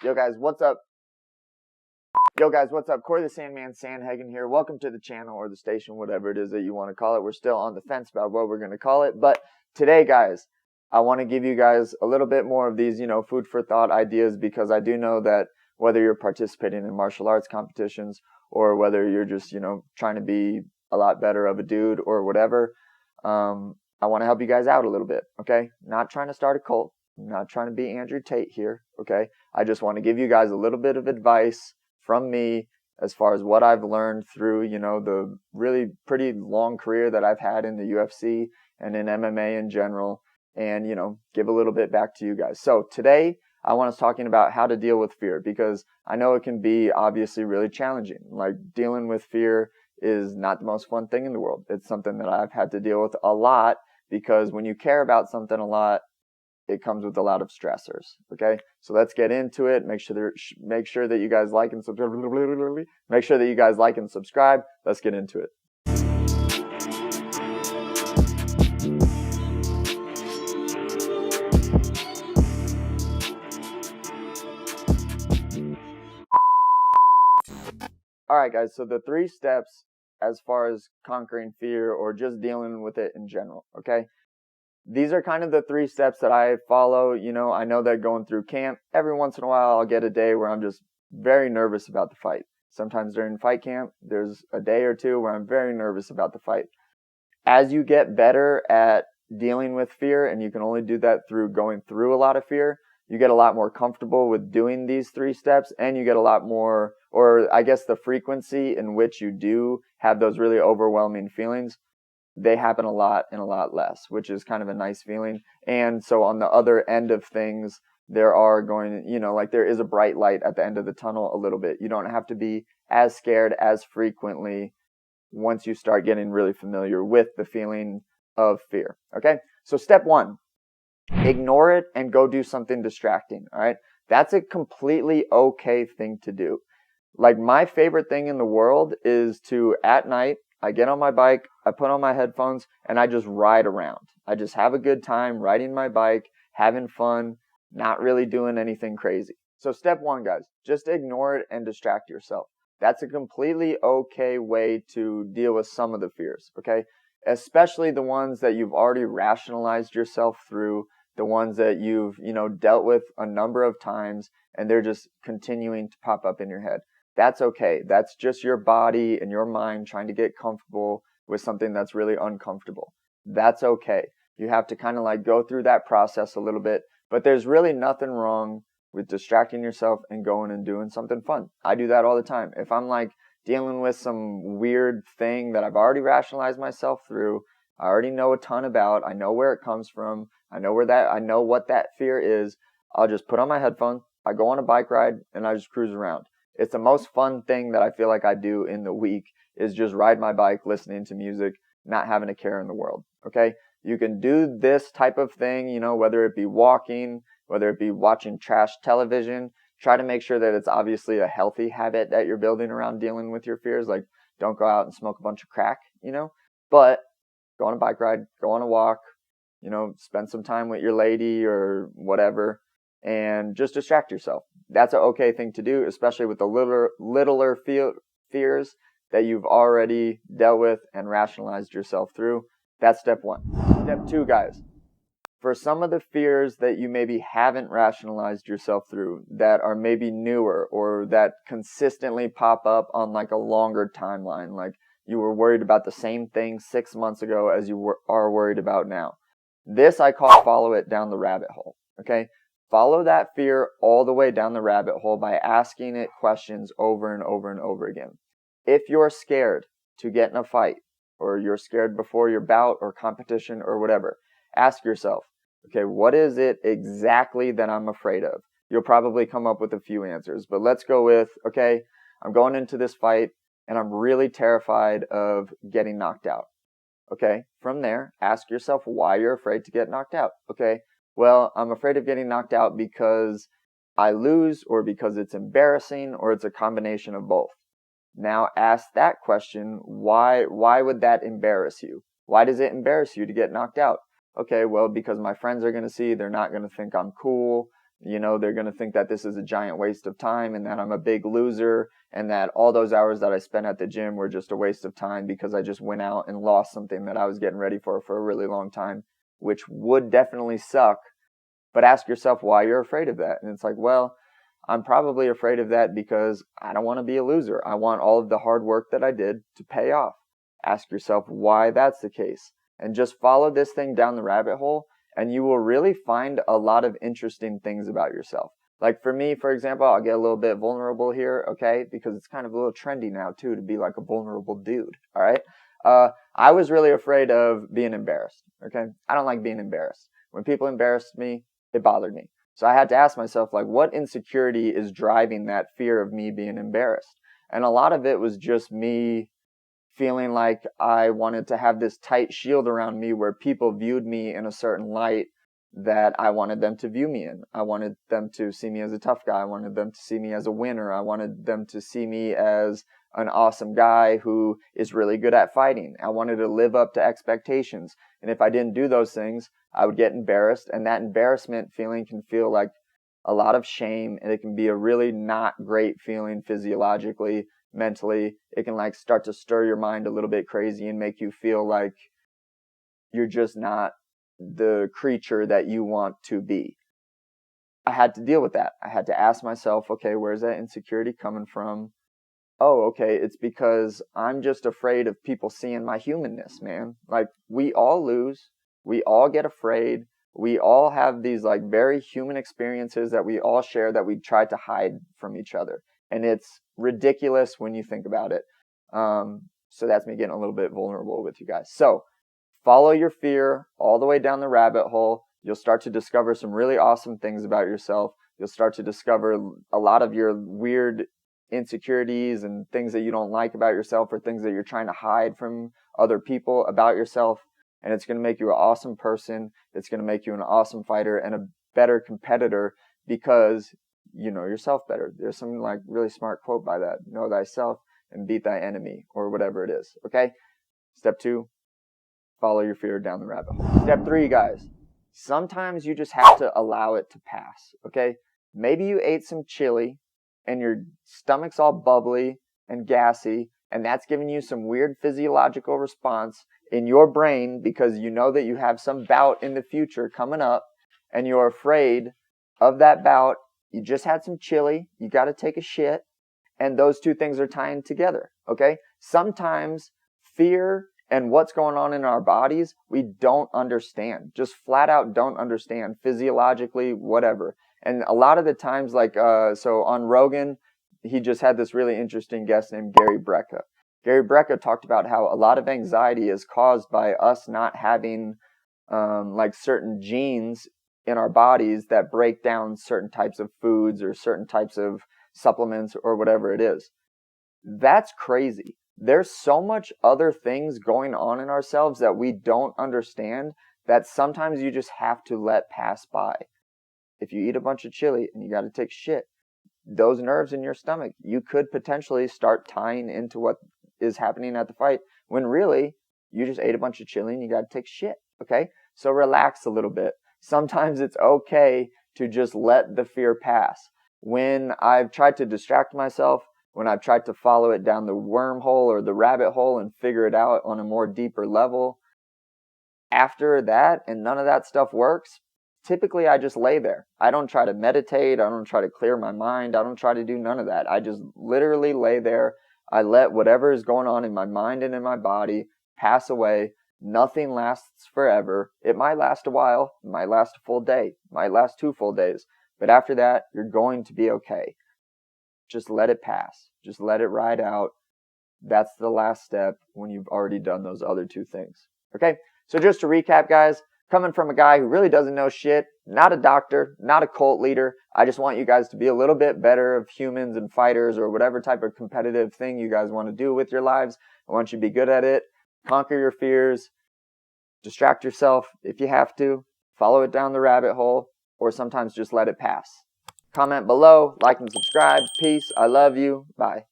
Yo guys, what's up? Yo guys, what's up? Corey the Sandman Sandhagen here. Welcome to the channel or the station, whatever it is that you want to call it. We're still on the fence about what we're going to call it. But today, guys, I want to give you guys a little bit more of these, food for thought ideas, because I do know that whether you're participating in martial arts competitions or whether you're just, trying to be a lot better of a dude or whatever, I want to help you guys out a little bit, okay? Not trying to start a cult. I'm not trying to be Andrew Tate here, okay? I just want to give you guys a little bit of advice from me as far as what I've learned through, the really pretty long career that I've had in the UFC and in MMA in general, and, give a little bit back to you guys. So today, I want us talking about how to deal with fear, because I know it can be obviously really challenging. Like, dealing with fear is not the most fun thing in the world. It's something that I've had to deal with a lot, because when you care about something a lot, it comes with a lot of stressors. Okay, so let's get into it. Make sure that you guys like and subscribe. Make sure that you guys like and subscribe. Let's get into it. All right, guys. So the 3 steps as far as conquering fear or just dealing with it in general. Okay. These are kind of the 3 steps that I follow. I know that going through camp, every once in a while, I'll get a day where I'm just very nervous about the fight. Sometimes during fight camp, there's a day or two where I'm very nervous about the fight. As you get better at dealing with fear, and you can only do that through going through a lot of fear, you get a lot more comfortable with doing these 3 steps, and you get a lot more, or I guess the frequency in which you do have those really overwhelming feelings, they happen a lot and a lot less, which is kind of a nice feeling. And so on the other end of things, there are going, there is a bright light at the end of the tunnel a little bit. You don't have to be as scared as frequently once you start getting really familiar with the feeling of fear. Okay. So step 1, ignore it and go do something distracting. All right. That's a completely okay thing to do. Like, my favorite thing in the world is to, at night, I get on my bike, I put on my headphones, and I just ride around. I just have a good time riding my bike, having fun, not really doing anything crazy. So step 1, guys, just ignore it and distract yourself. That's a completely okay way to deal with some of the fears, okay? Especially the ones that you've already rationalized yourself through, the ones that you've, dealt with a number of times, and they're just continuing to pop up in your head. That's okay. That's just your body and your mind trying to get comfortable with something that's really uncomfortable. That's okay. You have to kind of like go through that process a little bit, but there's really nothing wrong with distracting yourself and going and doing something fun. I do that all the time. If I'm like dealing with some weird thing that I've already rationalized myself through, I already know a ton about, I know where it comes from, I know what that fear is, I'll just put on my headphones, I go on a bike ride, and I just cruise around. It's the most fun thing that I feel like I do in the week, is just ride my bike, listening to music, not having a care in the world, okay? You can do this type of thing, whether it be walking, whether it be watching trash television. Try to make sure that it's obviously a healthy habit that you're building around dealing with your fears. Like, don't go out and smoke a bunch of crack, but go on a bike ride, go on a walk, spend some time with your lady or whatever, and just distract yourself. That's an okay thing to do, especially with the littler fears that you've already dealt with and rationalized yourself through. That's step 1. Step 2, guys. For some of the fears that you maybe haven't rationalized yourself through, that are maybe newer or that consistently pop up on like a longer timeline, like you were worried about the same thing 6 months ago as you are worried about now. This I call follow it down the rabbit hole, okay? Follow that fear all the way down the rabbit hole by asking it questions over and over and over again. If you're scared to get in a fight, or you're scared before your bout or competition or whatever, ask yourself, okay, what is it exactly that I'm afraid of? You'll probably come up with a few answers, but let's go with, okay, I'm going into this fight and I'm really terrified of getting knocked out. Okay, from there, ask yourself why you're afraid to get knocked out. Okay, well, I'm afraid of getting knocked out because I lose, or because it's embarrassing, or it's a combination of both. Now ask that question, why would that embarrass you? Why does it embarrass you to get knocked out? Okay, well, because my friends are going to see, they're not going to think I'm cool. You know, they're going to think that this is a giant waste of time and that I'm a big loser and that all those hours that I spent at the gym were just a waste of time because I just went out and lost something that I was getting ready for a really long time, which would definitely suck. But ask yourself why you're afraid of that. And it's like, well, I'm probably afraid of that because I don't want to be a loser. I want all of the hard work that I did to pay off. Ask yourself why that's the case. And just follow this thing down the rabbit hole, and you will really find a lot of interesting things about yourself. Like for me, for example, I'll get a little bit vulnerable here, okay? Because it's kind of a little trendy now, too, to be like a vulnerable dude, all right? I was really afraid of being embarrassed, okay? I don't like being embarrassed. When people embarrassed me, it bothered me. So I had to ask myself, like, what insecurity is driving that fear of me being embarrassed? And a lot of it was just me feeling like I wanted to have this tight shield around me where people viewed me in a certain light that I wanted them to view me in. I wanted them to see me as a tough guy. I wanted them to see me as a winner. I wanted them to see me as an awesome guy who is really good at fighting. I wanted to live up to expectations. And if I didn't do those things, I would get embarrassed. And that embarrassment feeling can feel like a lot of shame, and it can be a really not great feeling physiologically, mentally. It can like start to stir your mind a little bit crazy and make you feel like you're just not the creature that you want to be. I had to deal with that. I had to ask myself, okay, where's that insecurity coming from? Oh, okay, it's because I'm just afraid of people seeing my humanness, man. Like, we all lose. We all get afraid. We all have these like very human experiences that we all share that we try to hide from each other. And it's ridiculous when you think about it. So that's me getting a little bit vulnerable with you guys. So follow your fear all the way down the rabbit hole. You'll start to discover some really awesome things about yourself. You'll start to discover a lot of your weird insecurities and things that you don't like about yourself or things that you're trying to hide from other people about yourself. And it's going to make you an awesome person. It's going to make you an awesome fighter and a better competitor because you know yourself better. There's some like really smart quote by that. Know thyself and beat thy enemy, or whatever it is. Okay? Step 2, follow your fear down the rabbit hole. Step 3, guys. Sometimes you just have to allow it to pass. Okay? Maybe you ate some chili and your stomach's all bubbly and gassy, and that's giving you some weird physiological response in your brain because you know that you have some bout in the future coming up and you're afraid of that bout. You just had some chili, you got to take a shit, and those two things are tying together, okay? Sometimes fear and what's going on in our bodies, we don't understand. Just flat out don't understand physiologically, whatever. And a lot of the times, like, so on Rogan, he just had this really interesting guest named Gary Brecka. Gary Brecka talked about how a lot of anxiety is caused by us not having like certain genes in our bodies that break down certain types of foods or certain types of supplements or whatever it is. That's crazy. There's so much other things going on in ourselves that we don't understand that sometimes you just have to let pass by. If you eat a bunch of chili and you got to take shit, those nerves in your stomach, you could potentially start tying into what is happening at the fight when really you just ate a bunch of chili and you got to take shit, okay? So relax a little bit. Sometimes it's okay to just let the fear pass. When I've tried to distract myself, when I've tried to follow it down the wormhole or the rabbit hole and figure it out on a more deeper level, after that and none of that stuff works, typically I just lay there. I don't try to meditate. I don't try to clear my mind. I don't try to do none of that. I just literally lay there. I let whatever is going on in my mind and in my body pass away. Nothing lasts forever. It might last a while. It might last a full day. It might last 2 full days. But after that, you're going to be okay. Just let it pass. Just let it ride out. That's the last step when you've already done those other 2 things. Okay? So just to recap, guys, coming from a guy who really doesn't know shit, not a doctor, not a cult leader, I just want you guys to be a little bit better of humans and fighters or whatever type of competitive thing you guys want to do with your lives. I want you to be good at it. Conquer your fears. Distract yourself if you have to. Follow it down the rabbit hole, or sometimes just let it pass. Comment below, like and subscribe. Peace. I love you. Bye.